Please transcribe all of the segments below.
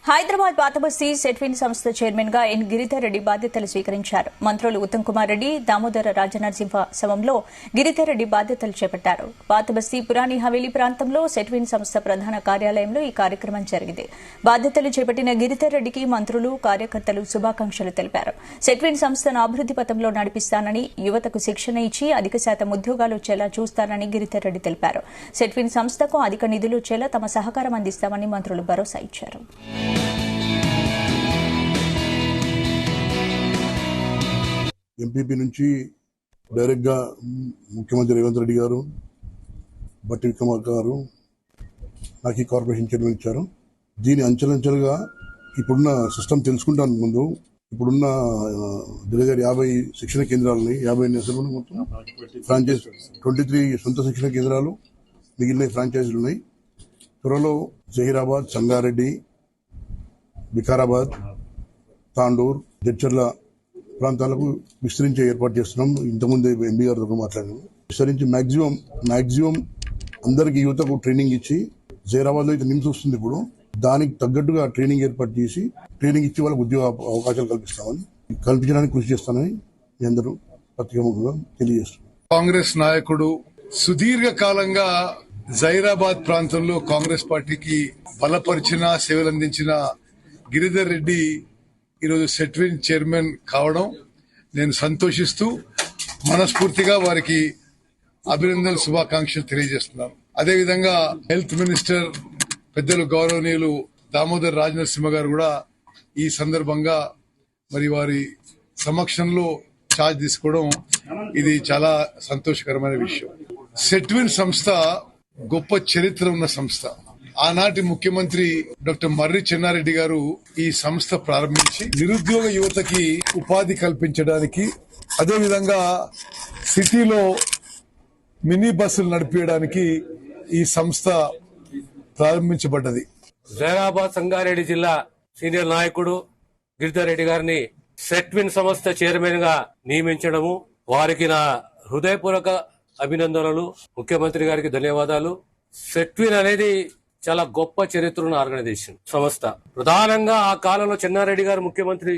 హైదరాబాద్ పాతబస్తీ సెట్విన్ సంస్థ చైర్మన్ గా ఎన్ గిరిధర్ రెడ్డి బాధ్యతలు స్వీకరించారు. మంత్రులు ఉత్తమ్ కుమార్ రెడ్డి, దామోదర రాజనరసింహ సమంలో గిరిధర్ రెడ్డి బాధ్యతలు చేపట్టారు. పాతబస్తీ పురాణి హవేలీ ప్రాంతంలో సెట్విన్ సంస్థ ప్రధాన కార్యాలయంలో ఈ కార్యక్రమం జరిగింది. బాధ్యతలు చేపట్టిన గిరిధర్ రెడ్డికి మంత్రులు, కార్యకర్తలు శుభాకాంక్షలు తెలిపారు. సెట్విన్ సంస్థను అభివృద్ది పథంలో నడిపిస్తానని, యువతకు శిక్షణ ఇచ్చి అధిక శాతం ఉద్యోగాలు వచ్చేలా చూస్తానని గిరిధర్ రెడ్డి తెలిపారు. సెట్విన్ సంస్థకు అధిక నిధులు వచ్చేలా తమ సహకారం అందిస్తామని మంత్రులు భరోసా ఇచ్చారు. ఎంపీపీ నుంచి డైరెక్ట్ గా ముఖ్యమంత్రి రేవంత్ రెడ్డి గారు, బట్టి విక్రమార్క గారు నాకు ఈ కార్పొరేషన్ చైర్మన్ ఇచ్చారు. దీని అంచెలంచెలుగా ఇప్పుడున్న సిస్టమ్ తెలుసుకుంటాను. ముందు ఇప్పుడున్న దగ్గర 50 శిక్షణ కేంద్రాలని 50 మొత్తం ఫ్రాంచైజ్ 23 సొంత శిక్షణ కేంద్రాలు, మిగిలిన ఫ్రాంచైజీలు ఉన్నాయి. త్వరలో జహీరాబాద్, సంగారెడ్డి, వికారాబాద్, తాండూర్, జడ్చర్ల ప్రాంతాలకు విస్తరించే ఏర్పాటు చేస్తున్నాం. ఇంతకుముందు ఎంపీ గారితో మాట్లాడినాము. విస్తరించి మాక్సిమం అందరికి యువతకు ట్రైనింగ్ ఇచ్చి, జైరాబాద్ లో అయితే నిమ్స్ వస్తుంది, ఇప్పుడు దానికి తగ్గట్టుగా ట్రైనింగ్ ఏర్పాటు చేసి ట్రైనింగ్ ఇచ్చి వాళ్ళకు ఉద్యోగ అవకాశాలు కల్పించడానికి కృషి చేస్తానని మీ అందరూ ప్రత్యేకంగా తెలియజేస్తున్నారు. కాంగ్రెస్ నాయకుడు సుదీర్ఘ కాలంగా జైరాబాద్ ప్రాంతంలో కాంగ్రెస్ పార్టీకి బలపరిచిన, సేవలందించిన గిరిధర్ రెడ్డి ఈరోజు సెట్విన్ చైర్మన్ కావడం నేను సంతోషిస్తూ మనస్ఫూర్తిగా వారికి అభినందనలు, శుభాకాంక్షలు తెలియజేస్తున్నాను. అదేవిధంగా హెల్త్ మినిస్టర్ పెద్దలు గౌరవనీయులు దామోదర్ రాజనరసింహ గారు కూడా ఈ సందర్భంగా మరి వారి సమక్షంలో ఛార్జ్ తీసుకోవడం ఇది చాలా సంతోషకరమైన విషయం. సెట్విన్ సంస్థ గొప్ప చరిత్ర ఉన్న సంస్థ. ఆనాటి ముఖ్యమంత్రి డాక్టర్ మర్రి చెన్నారెడ్డి గారు ఈ సంస్థ ప్రారంభించి నిరుద్యోగ యువతకి ఉపాధి కల్పించడానికి, అదేవిధంగా సిటీలో మినీ బస్సులు నడిపించడానికి ఈ సంస్థ ప్రారంభించబడ్డది. జైరాబాద్ సంగారెడ్డి జిల్లా సీనియర్ నాయకుడు గిరిధర్ రెడ్డి గారిని సెట్విన్ సంస్థ చైర్మన్ గా నియమించడము, వారికి నా హృదయపూర్వక అభినందనలు. ముఖ్యమంత్రి గారికి ధన్యవాదాలు. సెట్విన్ అనేది చాలా గొప్ప చరిత్ర ఉన్న ఆర్గనైజేషన్, సంస్థ. ప్రధానంగా ఆ కాలంలో చెన్నారెడ్డి గారు ముఖ్యమంత్రి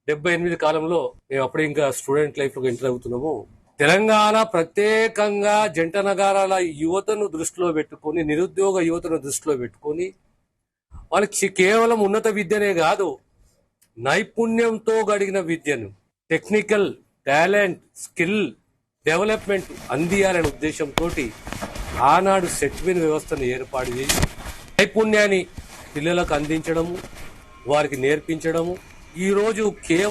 78 కాలంలో, మేము అప్పుడు ఇంకా స్టూడెంట్ లైఫ్ లో ఎంటర్ అవుతున్నాము. తెలంగాణ ప్రత్యేకంగా జంట నగరాల యువతను దృష్టిలో పెట్టుకుని, నిరుద్యోగ యువతను దృష్టిలో పెట్టుకుని, వాళ్ళకి కేవలం ఉన్నత విద్యనే కాదు, నైపుణ్యంతో గడిగిన విద్యను, టెక్నికల్ టాలెంట్, స్కిల్ డెవలప్మెంట్ అందియాలనే ఉద్దేశంతో ఆనాడు సెట్విన్ వ్యవస్థను ఏర్పాటు చేసి నైపుణ్యాన్ని పిల్లలకు అందించడము, వారికి నేర్పించడము. ఈ రోజు కేవలం